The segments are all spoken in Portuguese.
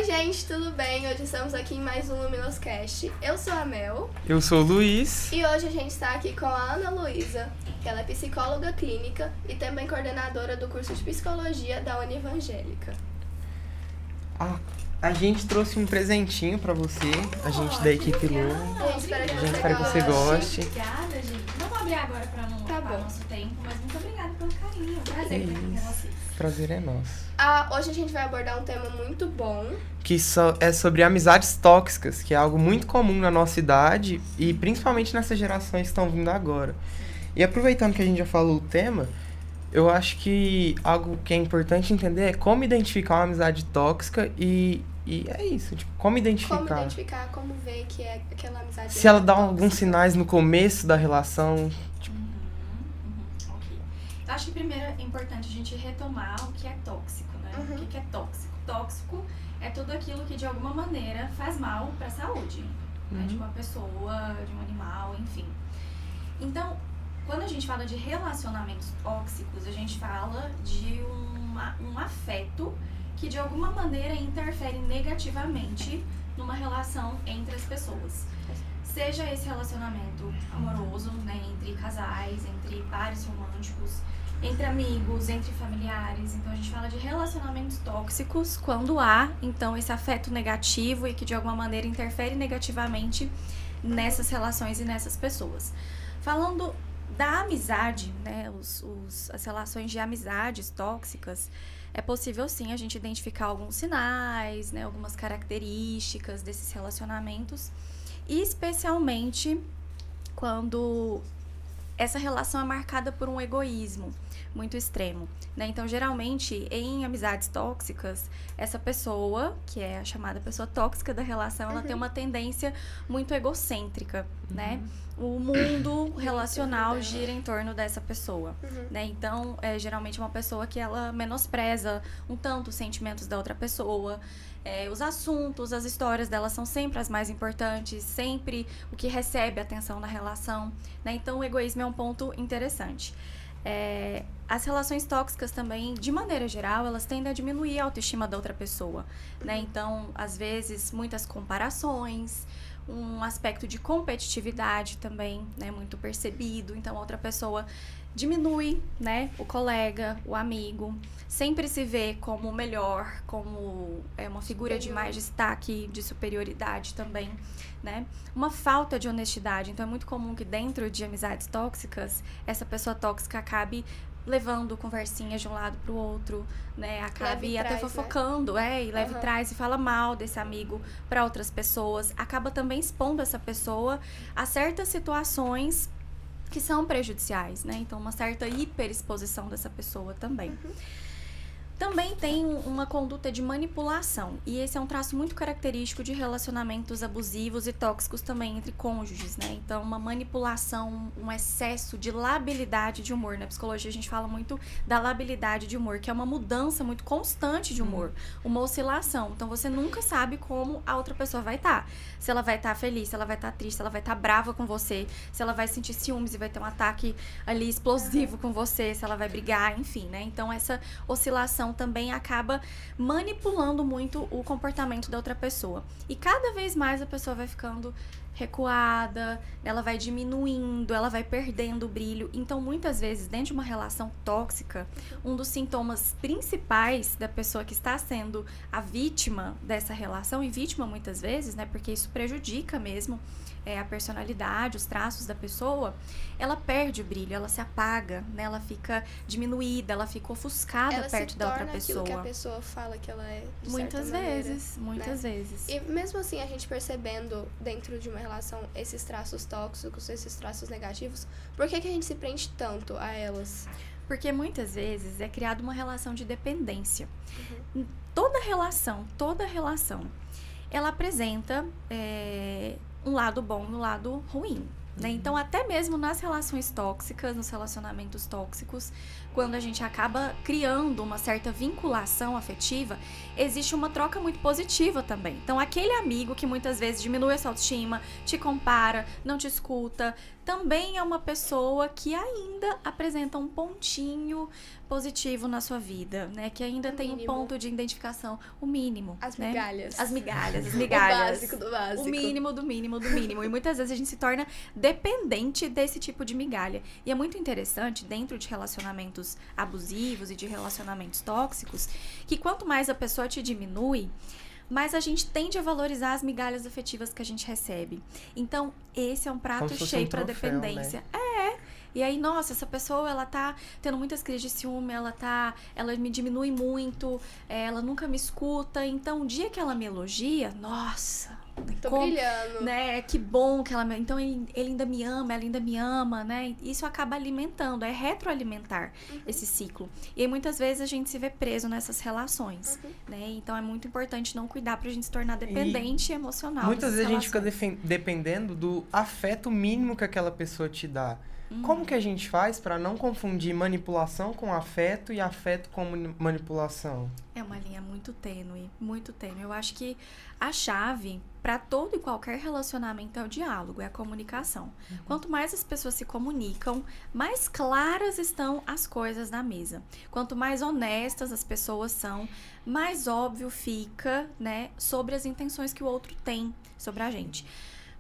gente, tudo bem? Hoje estamos aqui em mais um Luminoscast. Eu sou a Mel. Eu sou o Luiz. E hoje a gente está aqui com a Ana Luísa, que ela é psicóloga clínica e também coordenadora do curso de psicologia da Univangélica. A gente trouxe um presentinho pra você, a gente da equipe Lu. A gente espera A gente espera que você goste. Obrigada, gente. Não vou abrir agora pra não ocupar nosso tempo, mas muito obrigada pelo carinho. Prazer estar aqui com vocês. Prazer é nosso. Hoje a gente vai abordar um tema muito bom. Que é sobre amizades tóxicas, que é algo muito comum na nossa idade e principalmente nessas gerações que estão vindo agora. E aproveitando que a gente já falou o tema, eu acho que algo que é importante entender é como identificar uma amizade tóxica e é isso, tipo, como identificar. Como identificar, como ver que é aquela amizade Se ela dá tóxica. alguns sinais no começo da relação. Ok. Eu acho que primeiro é importante a gente retomar o que é tóxico, né? O que é tóxico? Tóxico é tudo aquilo que de alguma maneira faz mal para a saúde, né? De uma pessoa, de um animal, enfim. Então, quando a gente fala de relacionamentos tóxicos, a gente fala de um afeto que de alguma maneira interfere negativamente numa relação entre as pessoas. Seja esse relacionamento amoroso, né, entre casais, entre pares românticos, entre amigos, entre familiares. Então a gente fala de relacionamentos tóxicos quando há, então, esse afeto negativo e que de alguma maneira interfere negativamente nessas relações e nessas pessoas. Falando da amizade, né, as relações de amizades tóxicas, é possível sim a gente identificar alguns sinais, né, algumas características desses relacionamentos, e especialmente quando essa relação é marcada por um egoísmo muito extremo, né? Então, geralmente, em amizades tóxicas, essa pessoa, que é a chamada pessoa tóxica da relação, ela tem uma tendência muito egocêntrica, né? O mundo relacional gira em torno dessa pessoa, né? Então, é geralmente uma pessoa que ela menospreza um tanto os sentimentos da outra pessoa. Os assuntos, as histórias dela são sempre as mais importantes, sempre o que recebe atenção na relação, né? Então, o egoísmo é um ponto interessante. As relações tóxicas também, de maneira geral, elas tendem a diminuir a autoestima da outra pessoa, né? Então, às vezes, muitas comparações, um aspecto de competitividade também, né, muito percebido. Então, a outra pessoa diminui, né, o colega, o amigo, sempre se vê como o melhor, como uma figura de mais destaque, de superioridade também, né? Uma falta de honestidade. Então, é muito comum que dentro de amizades tóxicas, essa pessoa tóxica acabe levando conversinhas de um lado pro outro, né? Acabe até fofocando, né? E leva e traz e fala mal desse amigo para outras pessoas. Acaba também expondo essa pessoa a certas situações que são prejudiciais, né? Então, uma certa hiperexposição dessa pessoa também. Também tem uma conduta de manipulação, e esse é um traço muito característico de relacionamentos abusivos e tóxicos também entre cônjuges, né? Então, uma manipulação, um excesso de labilidade de humor. Na psicologia, a gente fala muito da labilidade de humor, que é uma mudança muito constante de humor, uma oscilação. Então, você nunca sabe como a outra pessoa vai estar. Se ela vai estar feliz, se ela vai estar triste, se ela vai estar brava com você, se ela vai sentir ciúmes e vai ter um ataque ali explosivo com você, se ela vai brigar, enfim, né? Então, essa oscilação também acaba manipulando muito o comportamento da outra pessoa. E cada vez mais a pessoa vai ficando recuada, ela vai diminuindo, ela vai perdendo o brilho. Então, muitas vezes, dentro de uma relação tóxica, um dos sintomas principais da pessoa que está sendo a vítima dessa relação, e vítima muitas vezes, né, porque isso prejudica mesmo a personalidade, os traços da pessoa, ela perde o brilho, ela se apaga, né? Ela fica diminuída, ela fica ofuscada perto da outra pessoa. Aquilo que a pessoa fala que ela é, de muitas certa vezes, maneira, muitas né? vezes. E mesmo assim, a gente percebendo dentro de uma relação esses traços tóxicos, esses traços negativos, por que a gente se prende tanto a elas? Porque muitas vezes é criada uma relação de dependência. Toda relação, ela apresenta um lado bom e um lado ruim, né? Então, até mesmo nas relações tóxicas, nos relacionamentos tóxicos, quando a gente acaba criando uma certa vinculação afetiva, existe uma troca muito positiva também. Então, aquele amigo que muitas vezes diminui a sua autoestima, te compara, não te escuta, também é uma pessoa que ainda apresenta um pontinho positivo na sua vida, né? Que ainda tem um ponto de identificação, o mínimo. As né? migalhas. As migalhas. O básico do básico. O mínimo do mínimo do mínimo. E muitas vezes a gente se torna dependente desse tipo de migalha. E é muito interessante, dentro de relacionamentos abusivos e de relacionamentos tóxicos, que quanto mais a pessoa te diminui, mas a gente tende a valorizar as migalhas afetivas que a gente recebe. Então, esse é um prato cheio para dependência. Né? E aí, nossa, essa pessoa, ela tá tendo muitas crises de ciúme, ela me diminui muito, ela nunca me escuta. Então, o dia que ela me elogia, nossa, tô brilhando. Né? Que bom que ela me... Então, ele ainda me ama, ela ainda me ama, né? Isso acaba alimentando, é retroalimentar esse ciclo. E aí, muitas vezes, a gente se vê preso nessas relações, né? Então, é muito importante não cuidar pra gente se tornar dependente emocional. Muitas vezes a gente fica dependendo do afeto mínimo que aquela pessoa te dá. Como que a gente faz para não confundir manipulação com afeto e afeto com manipulação? É uma linha muito tênue, muito tênue. Eu acho que a chave para todo e qualquer relacionamento é o diálogo, é a comunicação. Quanto mais as pessoas se comunicam, mais claras estão as coisas na mesa. Quanto mais honestas as pessoas são, mais óbvio fica, né, sobre as intenções que o outro tem sobre a gente.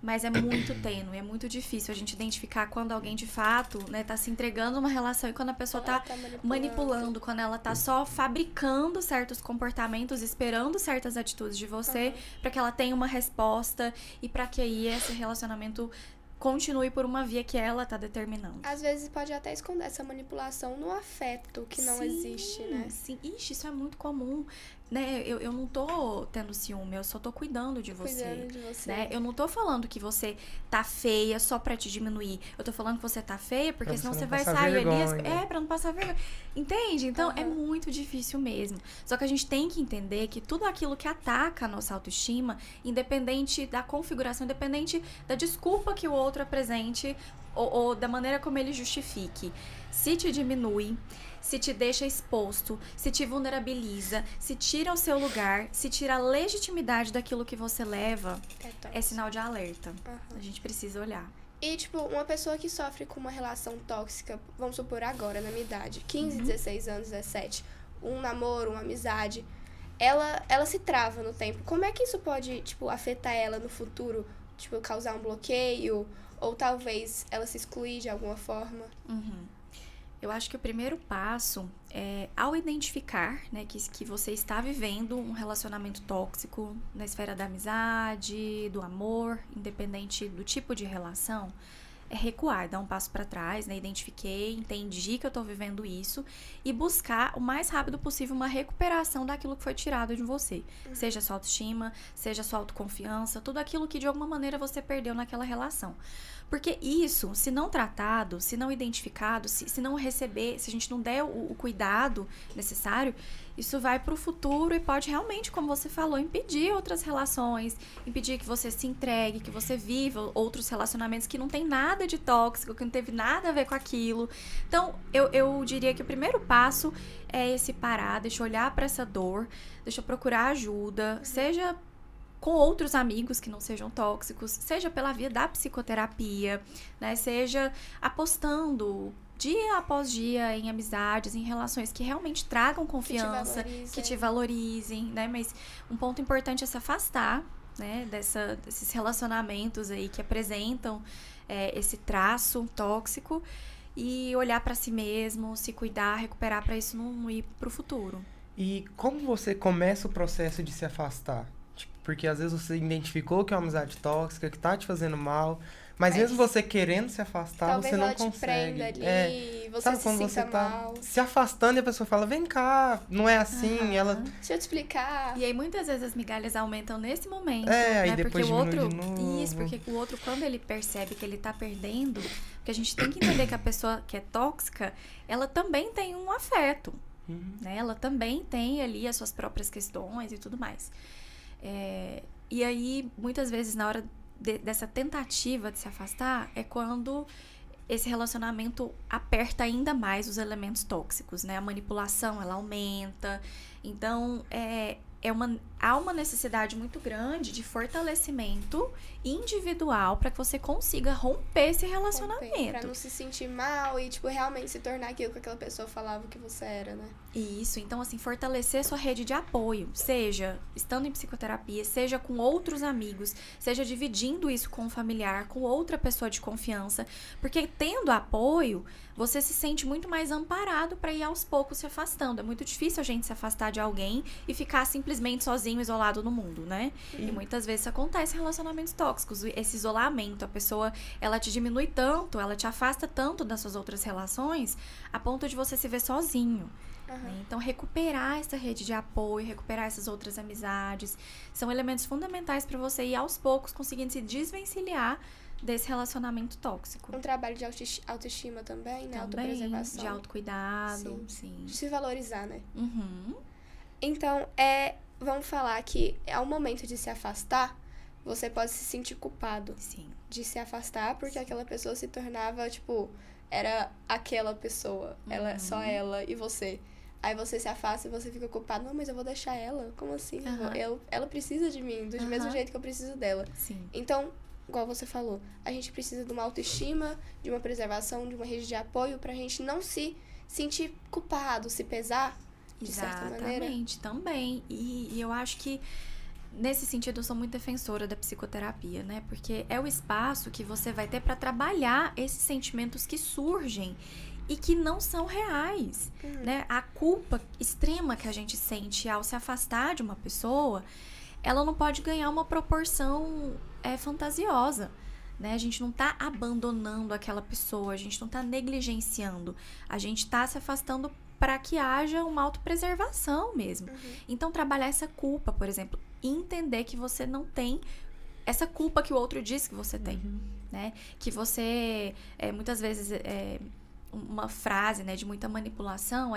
Mas é muito tênue, é muito difícil a gente identificar quando alguém de fato, né, tá se entregando uma relação e quando a pessoa tá manipulando, quando ela tá só fabricando certos comportamentos, esperando certas atitudes de você para que ela tenha uma resposta e para que aí esse relacionamento continue por uma via que ela tá determinando. Às vezes pode até esconder essa manipulação no afeto que não existe, né? Sim, ixi, isso é muito comum, né? Eu não tô tendo ciúme, eu só tô cuidando de você. Cuidando de você. Né? Eu não tô falando que você tá feia só pra te diminuir. Eu tô falando que você tá feia porque pra senão você não vai passar sair vergonha. ali... pra não passar vergonha. Entende? Então, é muito difícil mesmo. Só que a gente tem que entender que tudo aquilo que ataca a nossa autoestima, independente da configuração, independente da desculpa que o outro apresente ou da maneira como ele justifique, se te diminui, se te deixa exposto, se te vulnerabiliza, se tira o seu lugar, se tira a legitimidade daquilo que você leva, é sinal de alerta. A gente precisa olhar. E, tipo, uma pessoa que sofre com uma relação tóxica, vamos supor agora, na minha idade, 15, 16 anos, 17, um namoro, uma amizade, ela se trava no tempo. Como é que isso pode, tipo, afetar ela no futuro? Tipo, causar um bloqueio? Ou talvez ela se excluir de alguma forma? Eu acho que o primeiro passo é, ao identificar, né, que você está vivendo um relacionamento tóxico na esfera da amizade, do amor, independente do tipo de relação, é recuar, dar um passo para trás, né? Identifiquei, entendi que eu tô vivendo isso e buscar o mais rápido possível uma recuperação daquilo que foi tirado de você. Seja sua autoestima, seja sua autoconfiança, tudo aquilo que de alguma maneira você perdeu naquela relação. Porque isso, se não tratado, se não identificado, se não receber, se a gente não der o cuidado necessário, isso vai pro futuro e pode realmente, como você falou, impedir outras relações, impedir que você se entregue, que você viva outros relacionamentos que não tem nada de tóxico, que não teve nada a ver com aquilo. Então, eu diria que o primeiro passo é esse parar, deixa eu olhar para essa dor, deixa eu procurar ajuda, seja com outros amigos que não sejam tóxicos, seja pela via da psicoterapia, né? Seja apostando dia após dia em amizades, em relações que realmente tragam confiança, que te valorizem, né? Mas um ponto importante é se afastar, né? Desses relacionamentos aí que apresentam esse traço tóxico e olhar para si mesmo, se cuidar, recuperar para isso não ir pro futuro. E como você começa o processo de se afastar? Porque às vezes você identificou que é uma amizade tóxica, que tá te fazendo mal, mas mesmo você querendo se afastar, você não consegue. Talvez ela te prenda ali, você sabe se quando sinta você tá mal. se afastando e a pessoa fala, vem cá, não é assim, ela... Deixa eu te explicar. E aí muitas vezes as migalhas aumentam nesse momento, aí né? depois Porque o outro, de novo. isso, porque o outro, quando ele percebe que ele tá perdendo, porque a gente tem que entender que a pessoa que é tóxica, ela também tem um afeto, né? Ela também tem ali as suas próprias questões e tudo mais. E aí, muitas vezes, na hora dessa tentativa de se afastar, é quando esse relacionamento aperta ainda mais os elementos tóxicos, né? A manipulação, ela aumenta. Então, há uma necessidade muito grande de fortalecimento individual para que você consiga romper esse relacionamento. Pra não se sentir mal e, tipo, realmente se tornar aquilo que aquela pessoa falava que você era, né? Isso, então assim, fortalecer sua rede de apoio, seja estando em psicoterapia, seja com outros amigos, seja dividindo isso com um familiar, com outra pessoa de confiança, porque tendo apoio, você se sente muito mais amparado para ir aos poucos se afastando. É muito difícil a gente se afastar de alguém e ficar simplesmente sozinho, isolado no mundo, né? E muitas vezes isso acontece em relacionamentos tóxicos, esse isolamento, a pessoa, ela te diminui tanto, ela te afasta tanto das suas outras relações, a ponto de você se ver sozinho. Né? Então, recuperar essa rede de apoio, recuperar essas outras amizades, são elementos fundamentais para você ir aos poucos conseguindo se desvencilhar desse relacionamento tóxico. Um trabalho de autoestima também, né? Também, Autopreservação. de autocuidado, sim. De se valorizar, né? Uhum. Então, vamos falar que ao momento de se afastar, você pode se sentir culpado. Sim. De se afastar, porque aquela pessoa se tornava, tipo, era aquela pessoa. Ela, só ela e você. Aí você se afasta e você fica culpado. Não, mas eu vou deixar ela. Como assim? Ela precisa de mim, do mesmo jeito que eu preciso dela. Sim. Então, igual você falou, a gente precisa de uma autoestima, de uma preservação, de uma rede de apoio pra gente não se sentir culpado, se pesar, de certa maneira. Exatamente, também. E eu acho que, nesse sentido, eu sou muito defensora da psicoterapia, né? Porque é o espaço que você vai ter pra trabalhar esses sentimentos que surgem e que não são reais, né? A culpa extrema que a gente sente ao se afastar de uma pessoa, ela não pode ganhar uma proporção fantasiosa, né? A gente não tá abandonando aquela pessoa, a gente não tá negligenciando, a gente tá se afastando para que haja uma autopreservação mesmo. Então, trabalhar essa culpa, por exemplo, e entender que você não tem essa culpa que o outro diz que você tem, né? Que você, muitas vezes, uma frase, né, de muita manipulação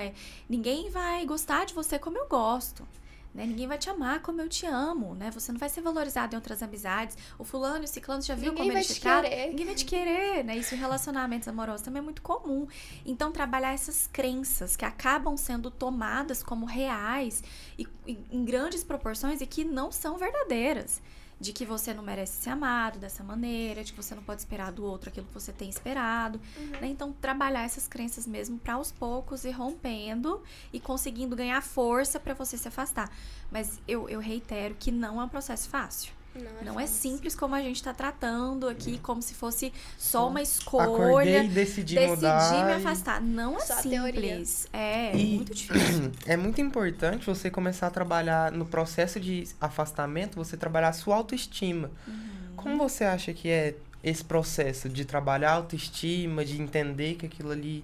ninguém vai gostar de você como eu gosto, né? Ninguém vai te amar como eu te amo, né? Você não vai ser valorizado em outras amizades. O fulano e o ciclano já viu como ele te trata? Ninguém vai te querer, né? Isso em relacionamentos amorosos também é muito comum. Então, trabalhar essas crenças que acabam sendo tomadas como reais e em grandes proporções e que não são verdadeiras. De que você não merece ser amado dessa maneira, de que você não pode esperar do outro aquilo que você tem esperado. Né? Então, trabalhar essas crenças mesmo para aos poucos ir rompendo e conseguindo ganhar força para você se afastar. Mas eu reitero que não é um processo fácil. Não é simples como a gente tá tratando aqui, como se fosse só uma escolha. Acordei e decidi mudar. Me afastar. Não é só simples. Muito difícil. É muito importante você começar a trabalhar no processo de afastamento, você trabalhar a sua autoestima. Como você acha que é esse processo de trabalhar a autoestima, de entender que aquilo ali,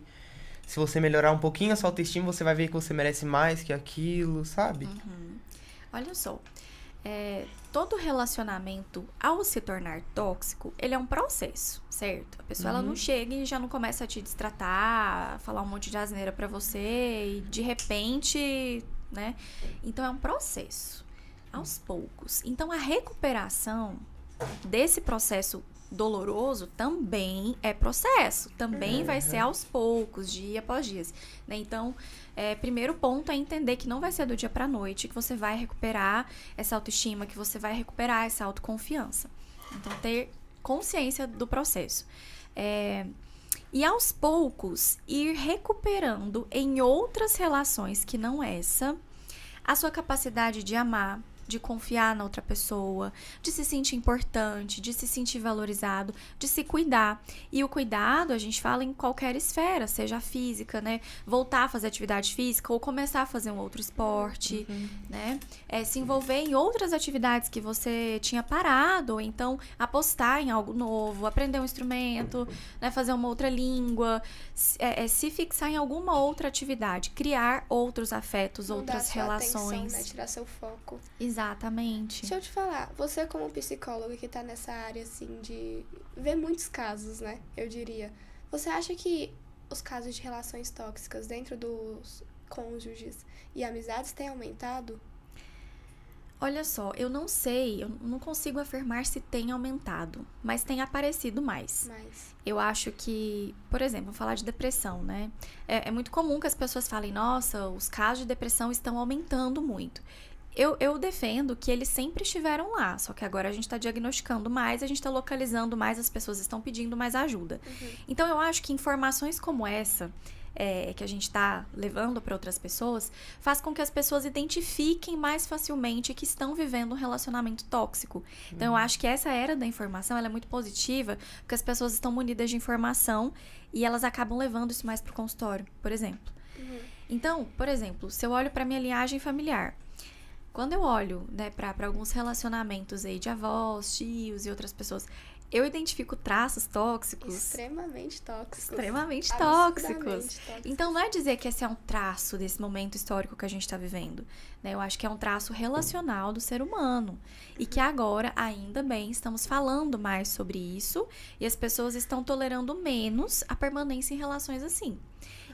se você melhorar um pouquinho a sua autoestima, você vai ver que você merece mais que aquilo, sabe? Olha só. Todo relacionamento, ao se tornar tóxico, ele é um processo, certo? A pessoa ela não chega e já não começa a te destratar, falar um monte de asneira pra você e de repente, né? Então é um processo, aos poucos. Então a recuperação desse processo doloroso também é processo, também vai ser aos poucos, dia após dia, né? Então, primeiro ponto é entender que não vai ser do dia pra noite, que você vai recuperar essa autoestima, que você vai recuperar essa autoconfiança. Então, ter consciência do processo. E aos poucos, ir recuperando em outras relações que não essa, a sua capacidade de amar, de confiar na outra pessoa, de se sentir importante, de se sentir valorizado, de se cuidar. E o cuidado, a gente fala em qualquer esfera, seja física, né? Voltar a fazer atividade física ou começar a fazer um outro esporte, né? Se envolver em outras atividades que você tinha parado, ou então apostar em algo novo, aprender um instrumento, né? Fazer uma outra língua, se fixar em alguma outra atividade, criar outros afetos, outras relações. Atenção, né? Tirar seu foco. Exatamente. Deixa eu te falar, você como psicóloga que tá nessa área, assim, de ver muitos casos, né, eu diria, você acha que os casos de relações tóxicas dentro dos cônjuges e amizades têm aumentado? Olha só, eu não sei, eu não consigo afirmar se tem aumentado, mas tem aparecido mais. Eu acho que, por exemplo, vou falar de depressão, né? É muito comum que as pessoas falem, nossa, os casos de depressão estão aumentando muito. Eu defendo que eles sempre estiveram lá, só que agora a gente está diagnosticando mais, a gente está localizando mais, as pessoas estão pedindo mais ajuda. Então, eu acho que informações como essa, que a gente está levando para outras pessoas, faz com que as pessoas identifiquem mais facilmente que estão vivendo um relacionamento tóxico. Então, eu acho que essa era da informação, ela é muito positiva, porque as pessoas estão munidas de informação e elas acabam levando isso mais para o consultório, por exemplo. Então, por exemplo, se eu olho para minha linhagem familiar, quando eu olho, né, para alguns relacionamentos aí de avós, tios e outras pessoas, eu identifico traços tóxicos. Extremamente tóxicos. Extremamente Absurdamente tóxicos. tóxicos. Então, não é dizer que esse é um traço desse momento histórico que a gente está vivendo. Né? Eu acho que é um traço relacional do ser humano. E que agora, ainda bem, estamos falando mais sobre isso. E as pessoas estão tolerando menos a permanência em relações assim.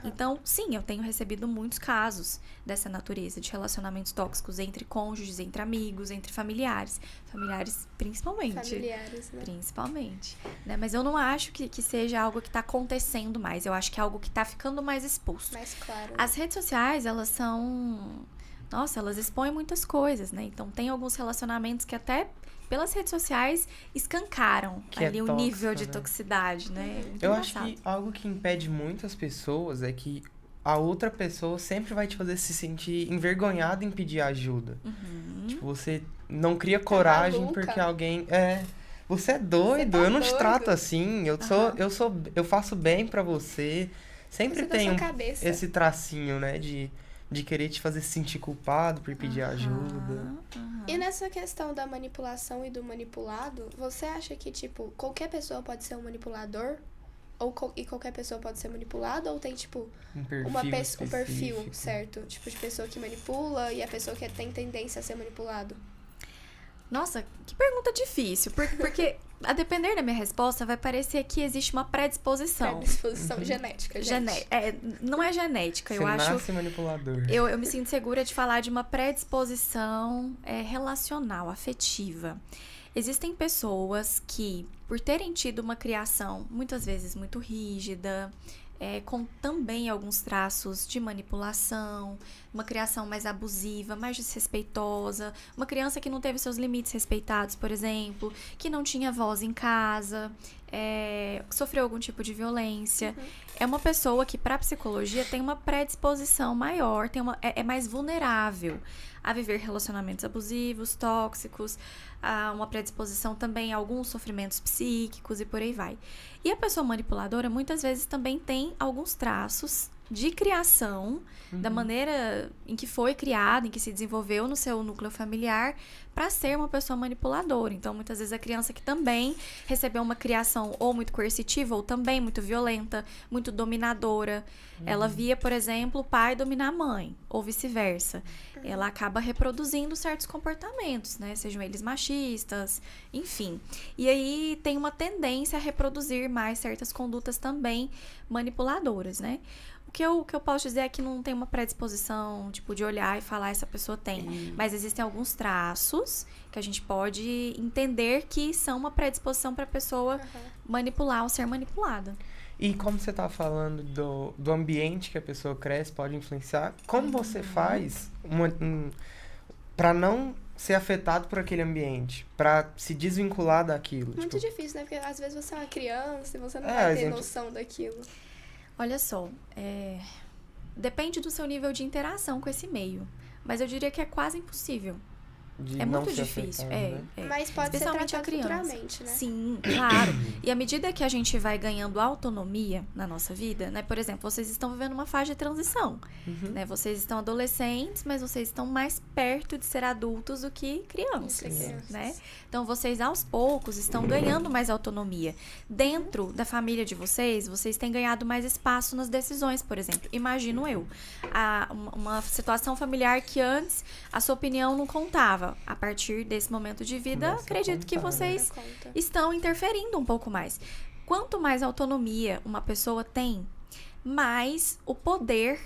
Então, sim, eu tenho recebido muitos casos dessa natureza, de relacionamentos tóxicos entre cônjuges, entre amigos, entre familiares. Familiares, principalmente. Familiares, né? Principalmente. Né? Mas eu não acho que seja algo que está acontecendo mais. Eu acho que é algo que está ficando mais exposto. Mais claro. As redes sociais, elas são... Nossa, elas expõem muitas coisas, né? Então, tem alguns relacionamentos que até... pelas redes sociais, escancaram Que ali é o tóxico, nível de né? toxicidade, né? Muito Eu acho engraçado. que algo que impede muitas pessoas é que a outra pessoa sempre vai te fazer se sentir envergonhado em pedir ajuda. Tipo, você não cria coragem maluca. porque alguém... Você é doido, tá eu não te doido. trato assim, eu faço bem pra você. Sempre Você da tem sua cabeça. esse tracinho, né, de querer te fazer se sentir culpado por pedir ajuda. E nessa questão da manipulação e do manipulado, você acha que, tipo, qualquer pessoa pode ser um manipulador? E qualquer pessoa pode ser manipulada? Ou tem, tipo, Um perfil um perfil, específico. certo? Tipo, de pessoa que manipula e a pessoa que tem tendência a ser manipulado? Nossa, que pergunta difícil. Porque a depender da minha resposta, vai parecer que existe uma predisposição. Predisposição genética, gente. Não é genética, Você eu acho... nasce manipulador. Eu me sinto segura de falar de uma predisposição relacional, afetiva. Existem pessoas que, por terem tido uma criação, muitas vezes muito rígida, com também alguns traços de manipulação, uma criação mais abusiva, mais desrespeitosa, uma criança que não teve seus limites respeitados, por exemplo, que não tinha voz em casa, sofreu algum tipo de violência. É uma pessoa que, para a psicologia, tem uma predisposição maior, é mais vulnerável a viver relacionamentos abusivos, tóxicos, a uma predisposição também a alguns sofrimentos psíquicos e por aí vai. E a pessoa manipuladora, muitas vezes, também tem alguns traços de criação, da maneira em que foi criada, em que se desenvolveu no seu núcleo familiar, para ser uma pessoa manipuladora. Então, muitas vezes, a criança que também recebeu uma criação ou muito coercitiva, ou também muito violenta, muito dominadora. Ela via, por exemplo, o pai dominar a mãe, ou vice-versa. Ela acaba reproduzindo certos comportamentos, né? Sejam eles machistas, enfim. E aí, tem uma tendência a reproduzir mais certas condutas também manipuladoras, né? O que eu posso dizer é que não tem uma predisposição, tipo, de olhar e falar essa pessoa tem. Mas existem alguns traços que a gente pode entender que são uma predisposição para a pessoa manipular ou ser manipulada. E como você tá falando do ambiente que a pessoa cresce, pode influenciar, como você faz para não ser afetado por aquele ambiente, para se desvincular daquilo? Muito tipo... difícil, né? Porque às vezes você é uma criança e você não É, vai ter exemplo- noção daquilo. Olha só, depende do seu nível de interação com esse meio. Mas eu diria que é quase impossível. de É não muito ser difícil. afetado, né? Mas pode ser Especialmente a tratado criança. futuramente, né? Sim, claro. E à medida que a gente vai ganhando autonomia na nossa vida, né? Por exemplo, vocês estão vivendo uma fase de transição, né? Vocês estão adolescentes, mas vocês estão mais perto de ser adultos do que crianças, Sim. né? Então, vocês aos poucos estão ganhando mais autonomia. Dentro da família de vocês, vocês têm ganhado mais espaço nas decisões, por exemplo. Imagino eu, uma situação familiar que antes a sua opinião não contava. A partir desse momento de vida, Começa a acredito que contar, né? vocês Conta. estão interferindo um pouco mais. Quanto mais autonomia uma pessoa tem, mais o poder,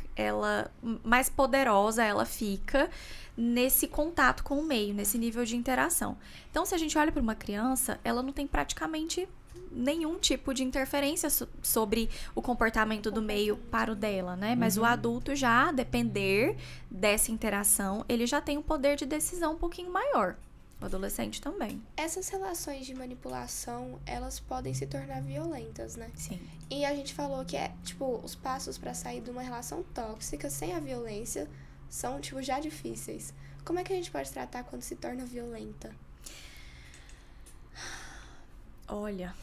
mais poderosa ela fica nesse contato com o meio, nesse nível de interação. Então, se a gente olha para uma criança, ela não tem praticamente nenhum tipo de interferência sobre o comportamento do meio para o dela, né? Mas o adulto já, a depender dessa interação, ele já tem um poder de decisão um pouquinho maior. O adolescente também. Essas relações de manipulação, elas podem se tornar violentas, né? Sim. E a gente falou que os passos pra sair de uma relação tóxica sem a violência são, já difíceis. Como é que a gente pode tratar quando se torna violenta? Olha,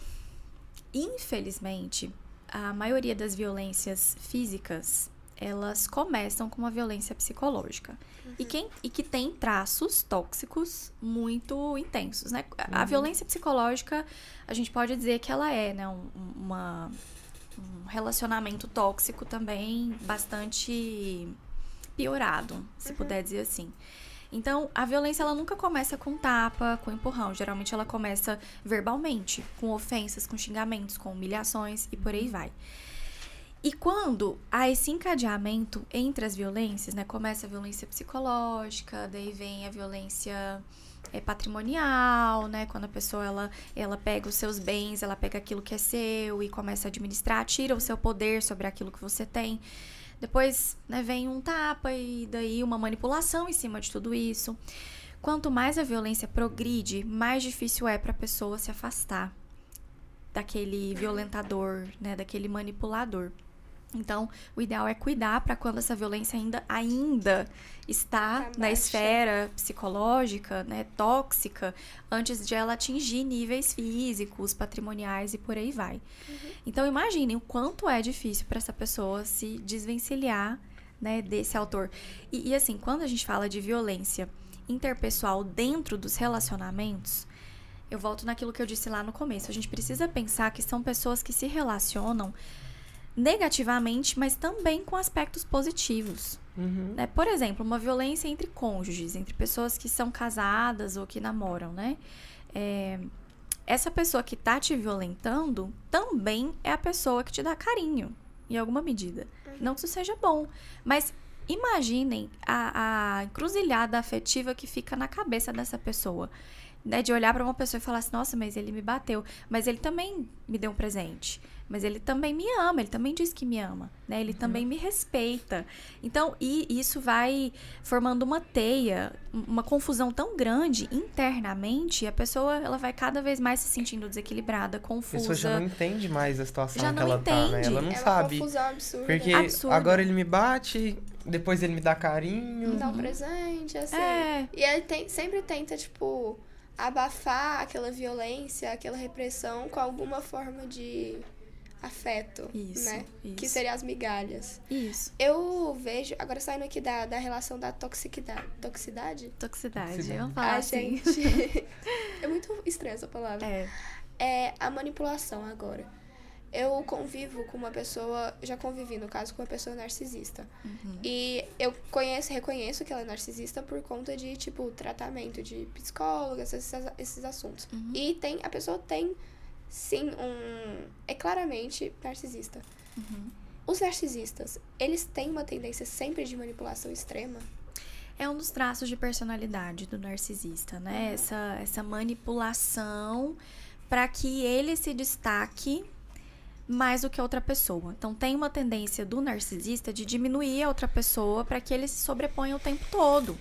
infelizmente, a maioria das violências físicas, elas começam com uma violência psicológica. E que tem traços tóxicos muito intensos, né? A violência psicológica, a gente pode dizer que ela é, né, um relacionamento tóxico também bastante piorado, se puder dizer assim. Então, a violência, ela nunca começa com tapa, com empurrão. Geralmente, ela começa verbalmente, com ofensas, com xingamentos, com humilhações e por aí vai. E quando há esse encadeamento entre as violências, né? Começa a violência psicológica, daí vem a violência patrimonial, né? Quando a pessoa, ela pega os seus bens, ela pega aquilo que é seu e começa a administrar, tira o seu poder sobre aquilo que você tem. Depois, né, vem um tapa e daí uma manipulação em cima de tudo isso. Quanto mais a violência progride, mais difícil é para a pessoa se afastar daquele violentador, né, daquele manipulador. Então, o ideal é cuidar para quando essa violência ainda está na esfera psicológica, né, tóxica, antes de ela atingir níveis físicos, patrimoniais e por aí vai. Então, imaginem o quanto é difícil para essa pessoa se desvencilhar, né, desse autor. E assim, quando a gente fala de violência interpessoal dentro dos relacionamentos, eu volto naquilo que eu disse lá no começo. A gente precisa pensar que são pessoas que se relacionam negativamente, mas também com aspectos positivos. Né? Por exemplo, uma violência entre cônjuges, entre pessoas que são casadas ou que namoram, né? Essa pessoa que tá te violentando também é a pessoa que te dá carinho, em alguma medida. Não que isso seja bom, mas imaginem a encruzilhada afetiva que fica na cabeça dessa pessoa. Né, de olhar para uma pessoa e falar assim, nossa, mas ele me bateu, mas ele também me deu um presente, mas ele também me ama, ele também diz que me ama, né? Ele também me respeita. Então, isso vai formando uma teia, uma confusão tão grande internamente, e a pessoa, ela vai cada vez mais se sentindo desequilibrada, confusa. A pessoa já não entende mais a situação Já que não ela tá, né? Ela não sabe. É uma confusão absurda. Porque agora ele me bate, depois ele me dá carinho. Dá um presente, assim. É. E ele sempre tenta, abafar aquela violência, aquela repressão com alguma forma de afeto, Isso, né? isso. Que seriam as migalhas. Isso. Eu vejo, agora saindo aqui da relação da toxicidade. Toxicidade, vamos falar assim. Gente, é muito estranha essa palavra. É. A manipulação agora. Eu convivo com uma pessoa, já convivi, no caso, com uma pessoa narcisista. E eu reconheço que ela é narcisista por conta de, tratamento de psicóloga, esses assuntos. E a pessoa tem, sim, é claramente narcisista. Os narcisistas, eles têm uma tendência sempre de manipulação extrema? É um dos traços de personalidade do narcisista, né? Essa manipulação para que ele se destaque mais do que a outra pessoa. Então, tem uma tendência do narcisista de diminuir a outra pessoa para que ele se sobreponha o tempo todo.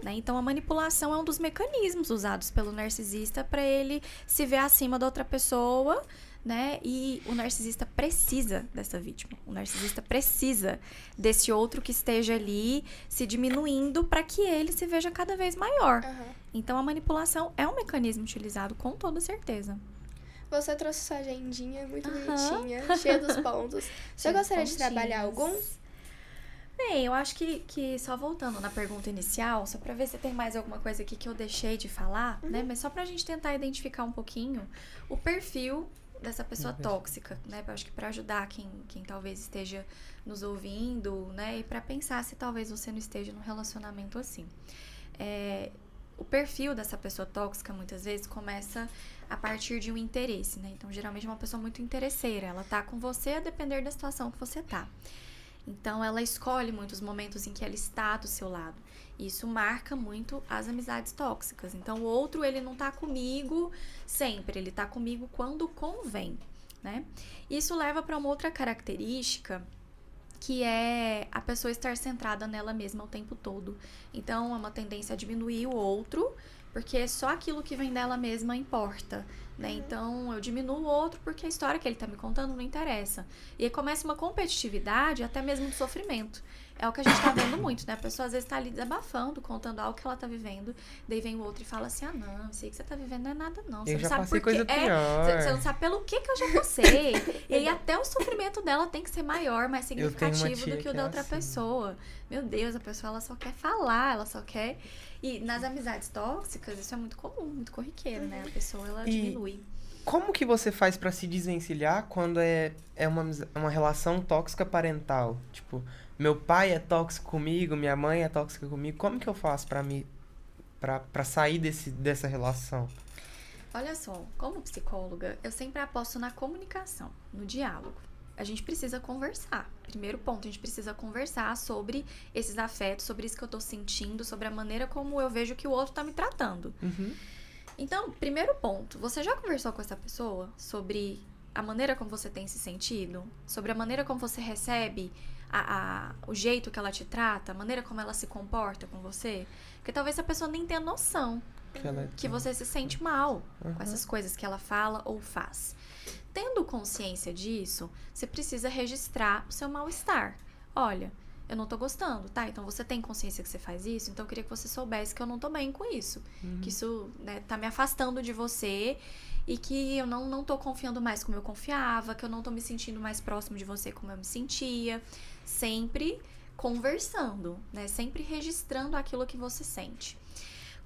Né? Então, a manipulação é um dos mecanismos usados pelo narcisista para ele se ver acima da outra pessoa, né? E o narcisista precisa dessa vítima. O narcisista precisa desse outro que esteja ali se diminuindo para que ele se veja cada vez maior. Então, a manipulação é um mecanismo utilizado com toda certeza. Você trouxe sua agendinha muito bonitinha, cheia dos pontos. Você gostaria de trabalhar alguns? Bem, eu acho que só voltando na pergunta inicial, só pra ver se tem mais alguma coisa aqui que eu deixei de falar, né? Mas só pra gente tentar identificar um pouquinho o perfil dessa pessoa tóxica, né? Eu acho que pra ajudar quem talvez esteja nos ouvindo, né? E pra pensar se talvez você não esteja num relacionamento assim. O perfil dessa pessoa tóxica, muitas vezes, começa a partir de um interesse, né? Então, geralmente é uma pessoa muito interesseira. Ela tá com você a depender da situação que você tá. Então, ela escolhe muitos momentos em que ela está do seu lado. E isso marca muito as amizades tóxicas. Então, o outro, ele não tá comigo sempre, ele tá comigo quando convém, né? Isso leva para uma outra característica, que é a pessoa estar centrada nela mesma o tempo todo. Então, é uma tendência a diminuir o outro, porque só aquilo que vem dela mesma importa, né? Então, eu diminuo o outro porque a história que ele tá me contando não interessa. E aí começa uma competitividade, até mesmo de sofrimento. É o que a gente tá vendo muito, né? A pessoa às vezes tá ali desabafando, contando algo que ela tá vivendo, daí vem o outro e fala assim, não, isso aí que você tá vivendo não é nada não. Você Eu não já sabe passei por quê. coisa pior. Você não sabe pelo que eu já passei. E aí até o sofrimento dela tem que ser maior, mais Eu tenho uma significativo tia do que o que da é outra assim. pessoa. Meu Deus, a pessoa ela só quer falar, ela só quer... E nas amizades tóxicas, isso é muito comum, muito corriqueiro, né? A pessoa, ela diminui. Como que você faz pra se desvencilhar quando é uma relação tóxica parental? Tipo, meu pai é tóxico comigo, minha mãe é tóxica comigo. Como que eu faço pra sair dessa relação? Olha só, como psicóloga, eu sempre aposto na comunicação, no diálogo. A gente precisa conversar. Primeiro ponto, a gente precisa conversar sobre esses afetos, sobre isso que eu tô sentindo, sobre a maneira como eu vejo que o outro tá me tratando. Uhum. Então, primeiro ponto, você já conversou com essa pessoa sobre a maneira como você tem se sentido? Sobre a maneira como você recebe o jeito que ela te trata? A maneira como ela se comporta com você? Porque talvez a pessoa nem tenha noção que você se sente mal com essas coisas que ela fala ou faz. Tendo consciência disso, você precisa registrar o seu mal-estar. Olha, eu não tô gostando, tá? Então você tem consciência que você faz isso, então eu queria que você soubesse que eu não tô bem com isso. Que isso, né, tá me afastando de você e que eu não tô confiando mais como eu confiava, que eu não tô me sentindo mais próximo de você como eu me sentia. Sempre conversando, né? Sempre registrando aquilo que você sente.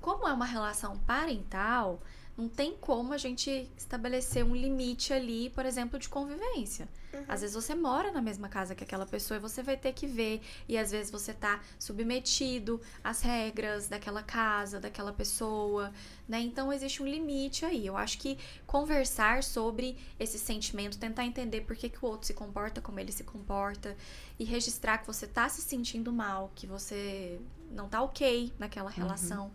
Como é uma relação parental, não tem como a gente estabelecer um limite ali, por exemplo, de convivência. Às vezes você mora na mesma casa que aquela pessoa e você vai ter que ver. E às vezes você tá submetido às regras daquela casa, daquela pessoa, né? Então existe um limite aí. Eu acho que conversar sobre esse sentimento, tentar entender por que o outro se comporta como ele se comporta e registrar que você tá se sentindo mal, que você não tá ok naquela relação.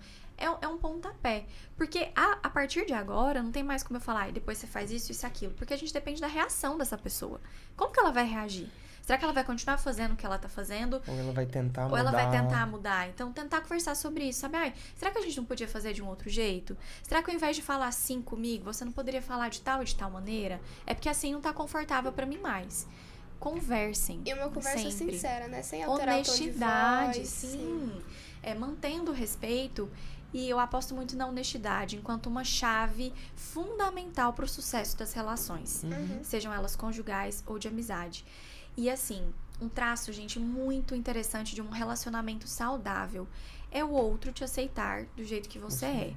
É um pontapé. Porque a partir de agora, não tem mais como eu falar, e depois você faz isso, isso e aquilo. Porque a gente depende da reação dessa pessoa. Como que ela vai reagir? Será que ela vai continuar fazendo o que ela tá fazendo? Ou ela vai tentar mudar. Ou ela vai tentar mudar. Então, tentar conversar sobre isso, sabe? Ai, será que a gente não podia fazer de um outro jeito? Será que ao invés de falar assim comigo, você não poderia falar de tal e de tal maneira? É porque assim não tá confortável pra mim mais. Conversem. E uma conversa sempre. sincera, né? Sem alterar o tom de Honestidade, voz. sim. Mantendo o respeito. E eu aposto muito na honestidade enquanto uma chave fundamental para o sucesso das relações, sejam elas conjugais ou de amizade. E assim, um traço, gente, muito interessante de um relacionamento saudável é o outro te aceitar do jeito que você é,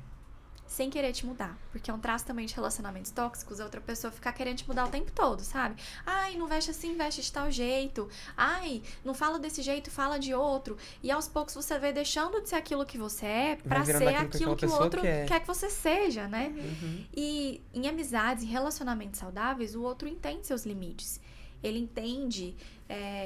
sem querer te mudar. Porque é um traço também de relacionamentos tóxicos, a outra pessoa ficar querendo te mudar o tempo todo, sabe? Ai, não veste assim, veste de tal jeito. Ai, não fala desse jeito, fala de outro. E aos poucos você vai deixando de ser aquilo que você é pra ser aquilo que o outro quer que você seja, né? E em amizades, em relacionamentos saudáveis, o outro entende seus limites. Ele entende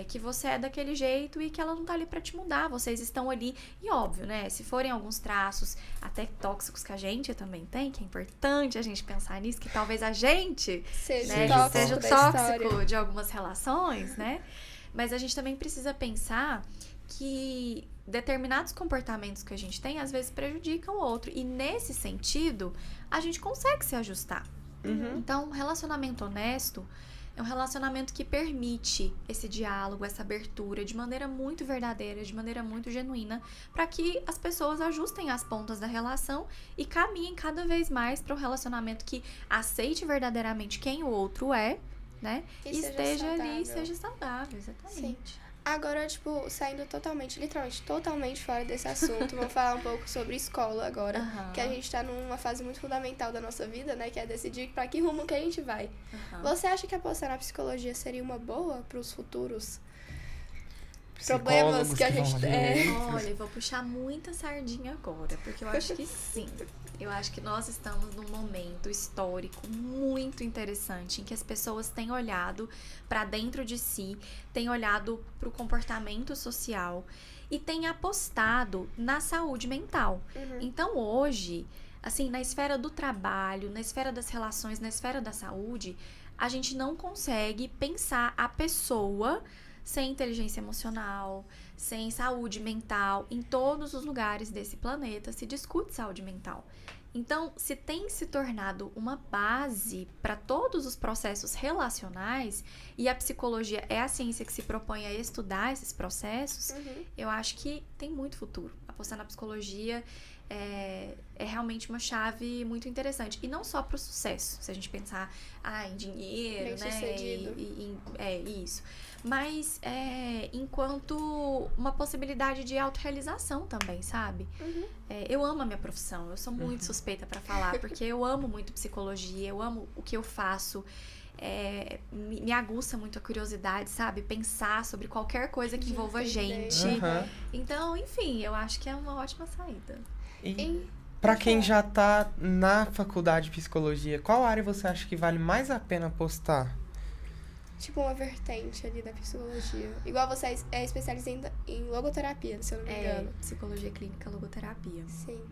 que você é daquele jeito e que ela não tá ali pra te mudar. Vocês estão ali. E óbvio, né? Se forem alguns traços até tóxicos que a gente também tem, que é importante a gente pensar nisso, que talvez a gente Seja seja o da tóxico história. de algumas relações, né? Mas a gente também precisa pensar que determinados comportamentos que a gente tem, às vezes prejudicam o outro. E nesse sentido, a gente consegue se ajustar. Então, um relacionamento honesto é um relacionamento que permite esse diálogo, essa abertura de maneira muito verdadeira, de maneira muito genuína, para que as pessoas ajustem as pontas da relação e caminhem cada vez mais para um relacionamento que aceite verdadeiramente quem o outro é, né? E E seja esteja ali e saudável. seja saudável, exatamente. Agora, tipo, saindo totalmente, literalmente, totalmente fora desse assunto, vamos falar um pouco sobre escola agora. Aham. Que a gente tá numa fase muito fundamental da nossa vida, né? Que é decidir pra que rumo que a gente vai. Aham. Você acha que apostar na psicologia seria uma boa pros futuros Psicólogos problemas que a vão gente ouvir é? isso. Olha, eu vou puxar muita sardinha agora, porque eu acho que sim. Eu acho que nós estamos num momento histórico muito interessante em que as pessoas têm olhado para dentro de si, têm olhado para o comportamento social e têm apostado na saúde mental. Então, hoje, assim, na esfera do trabalho, na esfera das relações, na esfera da saúde, a gente não consegue pensar a pessoa sem inteligência emocional, sem saúde mental. Em todos os lugares desse planeta se discute saúde mental. Então, se tem se tornado uma base para todos os processos relacionais, e a psicologia é a ciência que se propõe a estudar esses processos, eu acho que tem muito futuro. Apostar na psicologia é realmente uma chave muito interessante. E não só para o sucesso, se a gente pensar em dinheiro, né? Isso. Mas enquanto uma possibilidade de autorrealização também, sabe? Eu amo a minha profissão, eu sou muito suspeita para falar, porque eu amo muito psicologia, eu amo o que eu faço. Me aguça muito a curiosidade, sabe? Pensar sobre qualquer coisa que envolva a gente. Então, enfim, eu acho que é uma ótima saída. E pra quem já tá na faculdade de psicologia, qual área você acha que vale mais a pena apostar? Tipo uma vertente ali da psicologia. Igual você é especialista em logoterapia, se eu não me engano. Psicologia clínica, logoterapia. Sim.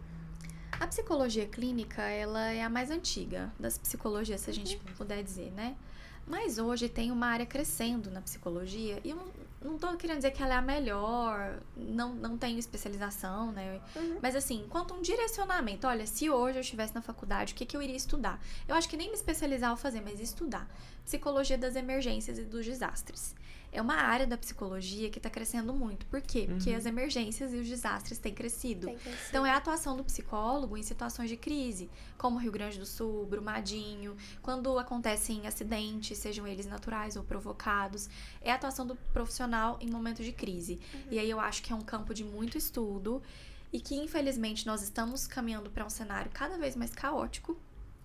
A psicologia clínica, ela é a mais antiga das psicologias, se a gente puder dizer, né? Mas hoje tem uma área crescendo na psicologia, e eu não tô querendo dizer que ela é a melhor, não tenho especialização, né? Mas assim, enquanto um direcionamento, olha, se hoje eu estivesse na faculdade, o que eu iria estudar? Eu acho que nem me especializar ao fazer, mas estudar. Psicologia das emergências e dos desastres. É uma área da psicologia que está crescendo muito. Por quê? Porque as emergências e os desastres têm crescido. Então, é a atuação do psicólogo em situações de crise, como Rio Grande do Sul, Brumadinho, quando acontecem acidentes, sejam eles naturais ou provocados. É a atuação do profissional em momentos de crise. E aí eu acho que é um campo de muito estudo e que, infelizmente, nós estamos caminhando para um cenário cada vez mais caótico.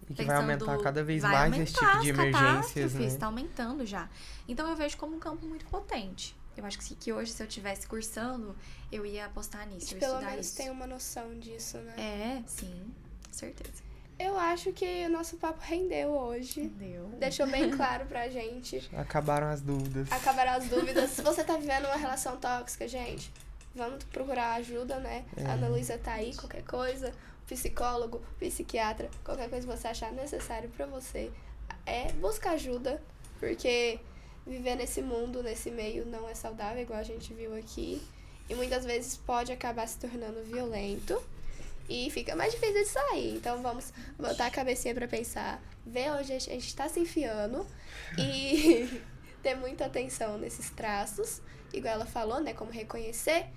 E que vai aumentar cada vez mais esse tipo de emergências, né? Está aumentando já. Então, eu vejo como um campo muito potente. Eu acho que hoje, se eu estivesse cursando, eu ia apostar nisso, eu ia pelo estudar menos isso. tem uma noção disso, né? Sim, com certeza. Eu acho que o nosso papo rendeu hoje. Deixou bem claro pra gente. Acabaram as dúvidas. Acabaram as dúvidas. Se você tá vivendo uma relação tóxica, gente, vamos procurar ajuda, né? A Ana Luísa tá aí, qualquer coisa. Psicólogo, psiquiatra, qualquer coisa que você achar necessário pra você, buscar ajuda, porque viver nesse mundo, nesse meio, não é saudável, igual a gente viu aqui, e muitas vezes pode acabar se tornando violento e fica mais difícil de sair. Então vamos botar a cabecinha pra pensar, ver onde a gente tá se enfiando e ter muita atenção nesses traços, igual ela falou, né, como reconhecer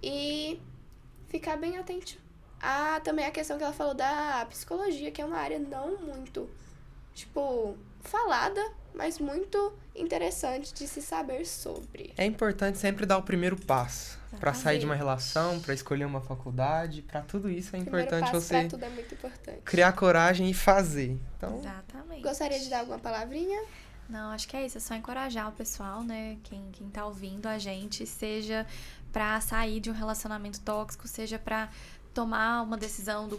e ficar bem atento. Também a questão que ela falou da psicologia, que é uma área não muito, falada, mas muito interessante de se saber sobre. É importante sempre dar o primeiro passo. Pra sair de uma relação, pra escolher uma faculdade, pra tudo isso é importante você pra tudo é muito importante. Criar coragem e fazer. Então, exatamente. Gostaria de dar alguma palavrinha? Não, acho que é isso. É só encorajar o pessoal, né? Quem tá ouvindo a gente, seja pra sair de um relacionamento tóxico, seja pra tomar uma decisão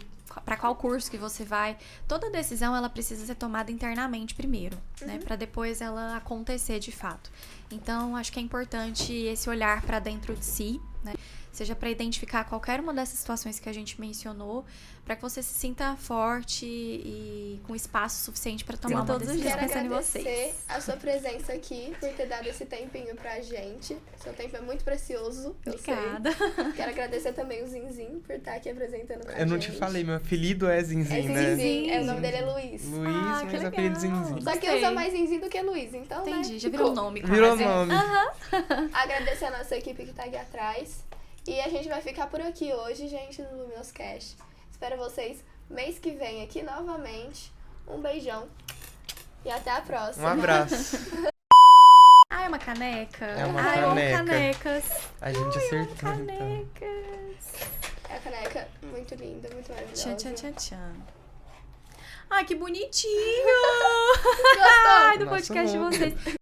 para qual curso que você vai. Toda decisão, ela precisa ser tomada internamente primeiro, né? Para depois ela acontecer de fato. Então, acho que é importante esse olhar para dentro de si, né? Seja para identificar qualquer uma dessas situações que a gente mencionou, para que você se sinta forte e com espaço suficiente para tomar uma decisão. Quero agradecer a sua presença aqui, por ter dado esse tempinho pra gente. Seu tempo é muito precioso, Obrigada. Sei. Quero agradecer também o Zinzin por estar aqui apresentando pra gente. Eu não te falei, meu apelido é Zinzin, né? Zinzin, o nome dele é Luiz. Mas o apelido Zinzin. Só que usa mais Zinzin do que Luiz, então, entendi, né? Já virou nome. Virou nome. Agradecer a nossa equipe que tá aqui atrás. E a gente vai ficar por aqui hoje, gente, no Luminoscast. Espero vocês mês que vem aqui novamente. Um beijão e até a próxima. Um abraço. É uma caneca? É uma canecas. A gente acertou. Canecas. É a caneca muito linda, muito maravilhosa. Tchan, tchan, tchan, tchan. Ai, que bonitinho! Gostou? Do podcast de vocês.